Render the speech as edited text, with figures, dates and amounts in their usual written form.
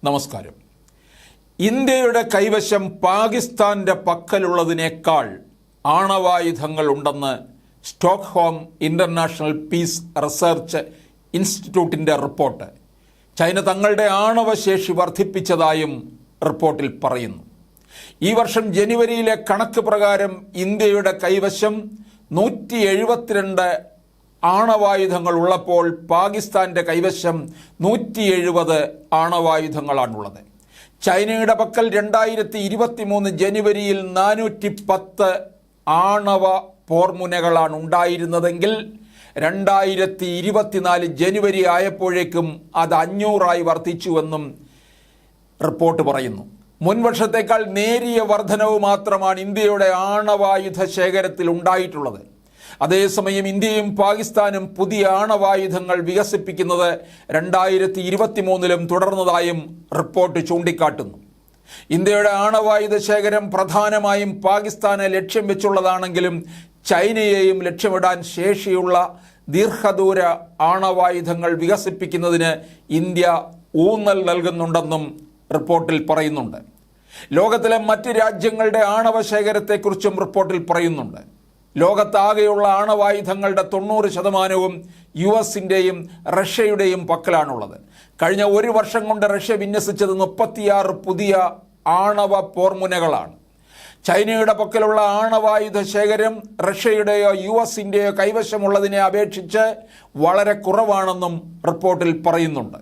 നമസ്കാരം. ഇന്ത്യയുടെ കൈവശം പാകിസ്ഥാന്റെ പക്കലുള്ളതിനേക്കാൾ ആണവായുധങ്ങൾ ഉണ്ടെന്ന് സ്റ്റോക്ക്ഹോം ഇന്റർനാഷണൽ പീസ് റിസർച്ച് ഇൻസ്റ്റിറ്റ്യൂട്ടിൻ്റെ റിപ്പോർട്ട്. ചൈന തങ്ങളുടെ ആണവശേഷി വർദ്ധിപ്പിച്ചതായും റിപ്പോർട്ടിൽ പറയുന്നു. ഈ വർഷം ജനുവരിയിലെ കണക്ക് പ്രകാരം ഇന്ത്യയുടെ കൈവശം 172 ആണവായുധങ്ങൾ ഉള്ളപ്പോൾ പാകിസ്ഥാന്റെ കൈവശം 170 ആണവായുധങ്ങളാണുള്ളത്. ചൈനയുടെ പക്കൽ 2023 ജനുവരിയിൽ 410 ആണവ പോർമുനകളാണ് ഉണ്ടായിരുന്നതെങ്കിൽ 2024 ജനുവരി ആയപ്പോഴേക്കും അത് 500 വർദ്ധിച്ചുവെന്നും റിപ്പോർട്ട് പറയുന്നു. മുൻവർഷത്തേക്കാൾ നേരിയ വർധനവ് മാത്രമാണ് ഇന്ത്യയുടെ ആണവായുധ ശേഖരത്തിൽ ഉണ്ടായിട്ടുള്ളത്. അതേസമയം ഇന്ത്യയും പാകിസ്ഥാനും പുതിയ ആണവായുധങ്ങൾ വികസിപ്പിക്കുന്നത് 2023 തുടർന്നതായും റിപ്പോർട്ട് ചൂണ്ടിക്കാട്ടുന്നു. ഇന്ത്യയുടെ ആണവായുധ ശേഖരം പ്രധാനമായും പാകിസ്ഥാനെ ലക്ഷ്യം വെച്ചുള്ളതാണെങ്കിലും ചൈനയെയും ലക്ഷ്യമിടാൻ ശേഷിയുള്ള ദീർഘദൂര ആണവായുധങ്ങൾ വികസിപ്പിക്കുന്നതിന് ഇന്ത്യ ഊന്നൽ നൽകുന്നുണ്ടെന്നും റിപ്പോർട്ടിൽ പറയുന്നുണ്ട്. ലോകത്തിലെ മറ്റ് രാജ്യങ്ങളുടെ ആണവ ശേഖരത്തെക്കുറിച്ചും റിപ്പോർട്ടിൽ പറയുന്നുണ്ട്. ലോകത്താകെയുള്ള ആണവായുധങ്ങളുടെ 90% US-ൻ്റെയും റഷ്യയുടെയും പക്കലാണുള്ളത്. കഴിഞ്ഞ ഒരു വർഷം കൊണ്ട് റഷ്യ വിന്യസിച്ചത് 36 പുതിയ ആണവ പോർമുനകളാണ്. ചൈനയുടെ പക്കലുള്ള ആണവായുധ ശേഖരം റഷ്യയുടെയോ US-ൻ്റെയോ കൈവശമുള്ളതിനെ അപേക്ഷിച്ച് വളരെ കുറവാണെന്നും റിപ്പോർട്ടിൽ പറയുന്നുണ്ട്.